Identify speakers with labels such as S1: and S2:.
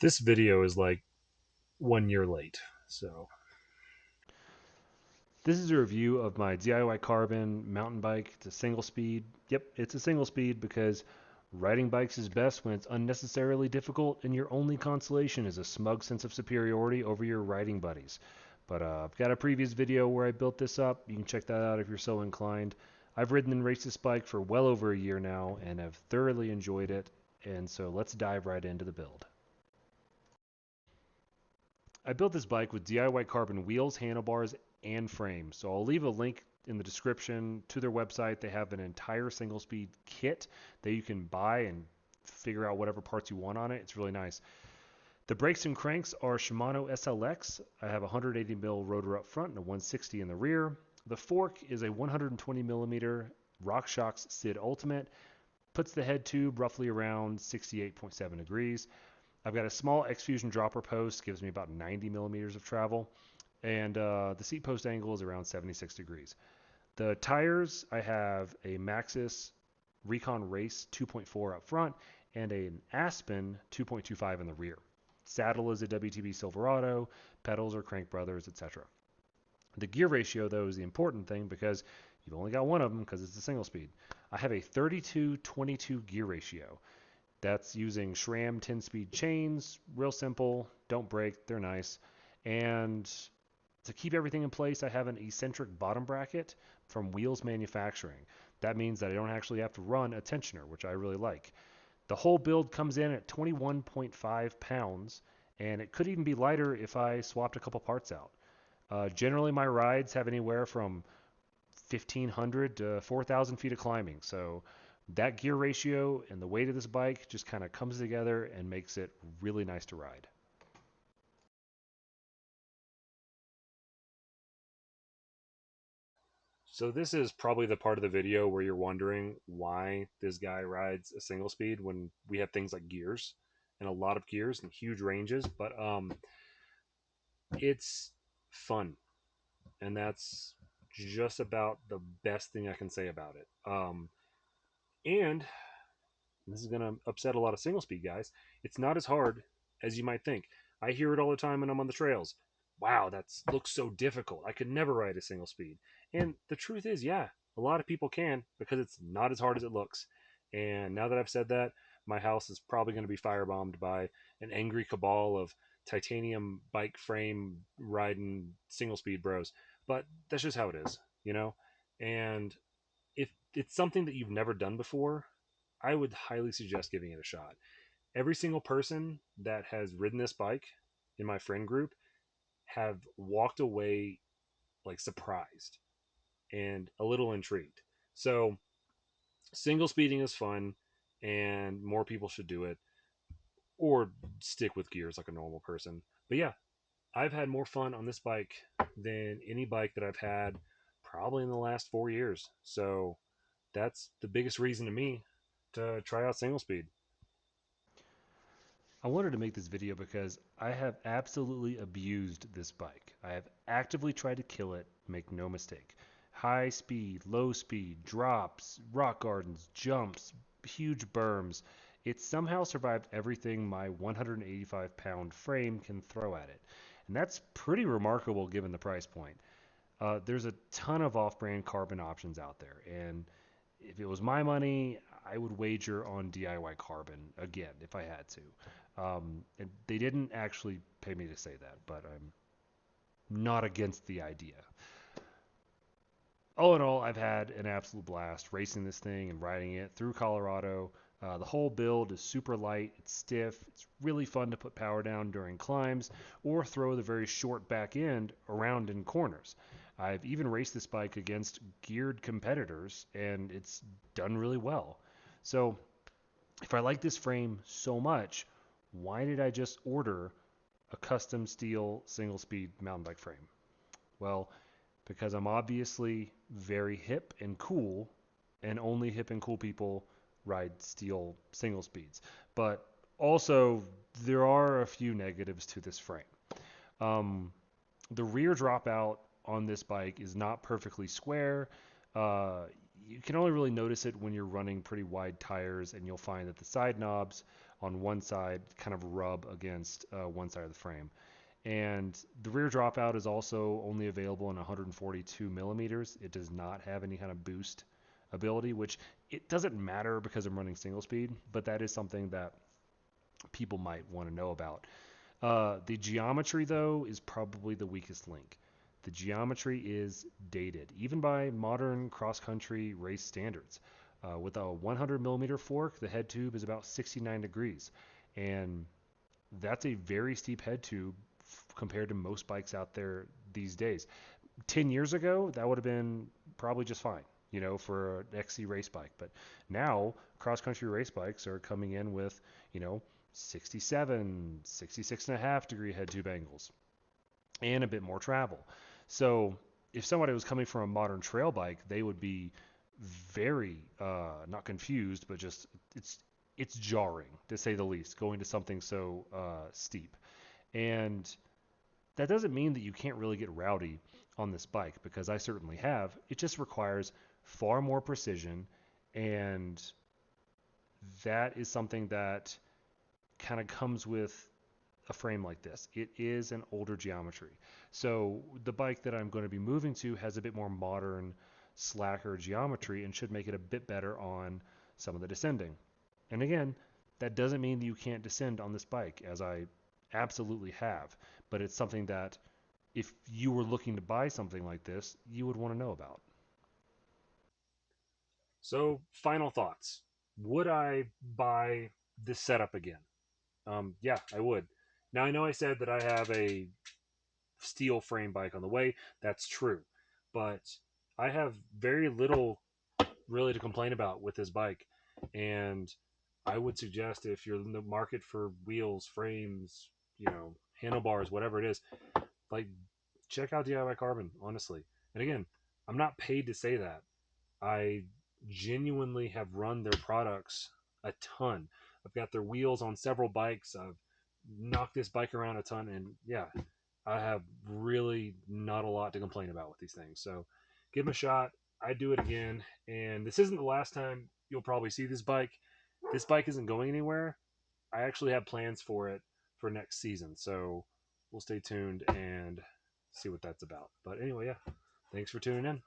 S1: This video is like 1 year late. So
S2: This is a review of my DIY Carbon mountain bike. It's a single speed. Yep, it's a single speed because riding bikes is best when it's unnecessarily difficult and your only consolation is a smug sense of superiority over your riding buddies. But I've got a previous video where I built this up. You can check that out if you're so inclined. I've ridden and raced this bike for well over a year now and have thoroughly enjoyed it. And so let's dive right into the build. I built this bike with DIY Carbon wheels, handlebars, and frame. So I'll leave a link in the description to their website. They have an entire single speed kit that you can buy and figure out whatever parts you want on it. It's really nice. The brakes and cranks are Shimano SLX. I have a 180 mil rotor up front and a 160 in the rear. The fork is a 120 millimeter RockShox Sid Ultimate. Puts the head tube roughly around 68.7 degrees. I've got a small X-Fusion dropper post, gives me about 90 millimeters of travel, and the seat post angle is around 76 degrees. The tires, I have a Maxxis Recon Race 2.4 up front and an Aspen 2.25 in the rear. Saddle is a WTB Silverado, pedals are Crank Brothers, etc. The gear ratio, though, is the important thing because you've only got one of them because it's a single speed. I have a 32-22 gear ratio. That's using SRAM 10-speed chains, real simple, don't break, they're nice. And to keep everything in place, I have an eccentric bottom bracket from Wheels Manufacturing. That means that I don't actually have to run a tensioner, which I really like. The whole build comes in at 21.5 pounds, and it could even be lighter if I swapped a couple parts out. Generally, my rides have anywhere from 1,500 to 4,000 feet of climbing, so that gear ratio and the weight of this bike just kind of comes together and makes it really nice to ride.
S1: so this is probably the part of the video where you're wondering why this guy rides a single speed when we have things like gears and a lot of gears and huge ranges, but it's fun, and that's just about the best thing I can say about it. And this is going to upset a lot of single speed guys. It's not as hard as you might think. I hear it all the time when I'm on the trails. Wow, that looks so difficult. I could never ride a single speed. And the truth is, yeah, a lot of people can because it's not as hard as it looks. And now that I've said that, my house is probably going to be firebombed by an angry cabal of titanium bike frame riding single speed bros. But that's just how it is, you know? And if it's something that you've never done before, I would highly suggest giving it a shot. Every single person that has ridden this bike in my friend group have walked away like surprised and a little intrigued. So, single speeding is fun and more people should do it or stick with gears like a normal person. But yeah, I've had more fun on this bike than any bike that I've had probably in the last 4 years. So, that's the biggest reason to me to try out single speed.
S2: I wanted to make this video because I have absolutely abused this bike. I have actively tried to kill it, make no mistake. High speed, low speed, drops, rock gardens, jumps, huge berms. It somehow survived everything my 185-pound frame can throw at it. And that's pretty remarkable given the price point. There's a ton of off-brand carbon options out there, and if it was my money, I would wager on DIY carbon again if I had to. And they didn't actually pay me to say that, but I'm not against the idea. All in all, I've had an absolute blast racing this thing and riding it through Colorado. The whole build is super light, it's stiff, it's really fun to put power down during climbs or throw the very short back end around in corners. I've even raced this bike against geared competitors and it's done really well. So, if I like this frame so much, why did I just order a custom steel single speed mountain bike frame? Well, because I'm obviously very hip and cool, and only hip and cool people ride steel single speeds. But also, there are a few negatives to this frame. Um, the rear dropout on this bike is not perfectly square. Uh, you can only really notice it when you're running pretty wide tires, and you'll find that the side knobs on one side kind of rub against one side of the frame. And the rear dropout is also only available in 142 millimeters. It does not have any kind of boost ability, which it doesn't matter because I'm running single speed, but that is something that people might want to know about. The geometry, though, is probably the weakest link. The geometry is dated, even by modern cross country race standards. With a 100 millimeter fork, the head tube is about 69 degrees. And that's a very steep head tube compared to most bikes out there these days. 10 years ago, that would have been probably just fine, for an XC race bike. But now, cross country race bikes are coming in with, 67, 66 and a half degree head tube angles and a bit more travel. So, if somebody was coming from a modern trail bike, they would be very not confused, but just it's jarring to say the least, going to something so steep. And that doesn't mean that you can't really get rowdy on this bike, because I certainly have. It just requires far more precision, and that is something that kind of comes with a frame like this. It is an older geometry. So the bike that I'm going to be moving to has a bit more modern, slacker geometry and should make it a bit better on some of the descending. And again, that doesn't mean that you can't descend on this bike, as I absolutely have, but it's something that if you were looking to buy something like this, you would want to know about.
S1: So, final thoughts. Would I buy this setup again? Yeah, I would. Now, I know I said that I have a steel frame bike on the way. That's true. But I have very little really to complain about with this bike. And I would suggest, if you're in the market for wheels, frames, handlebars, whatever it is, like, check out DIY Carbon, honestly. And again, I'm not paid to say that. I genuinely have run their products a ton. I've got their wheels on several bikes. I've knocked this bike around a ton, and yeah, I have really not a lot to complain about with these things. So give them a shot. I do it again, and this isn't the last time you'll probably see this bike. This bike isn't going anywhere. I actually have plans for it for next season, so we'll stay tuned and see what that's about. But anyway, yeah, thanks for tuning in.